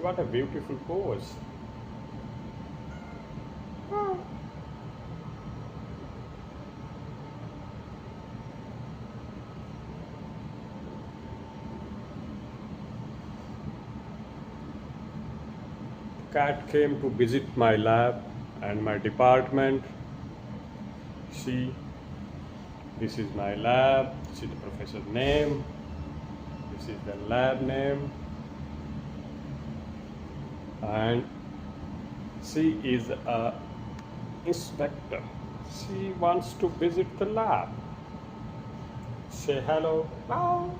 What a beautiful pose. Oh. Cat came to visit my lab and my department. See, this is my lab, this is the professor's name, this is the lab name, and she is a inspector. She wants to visit the lab. Say hello. Hello.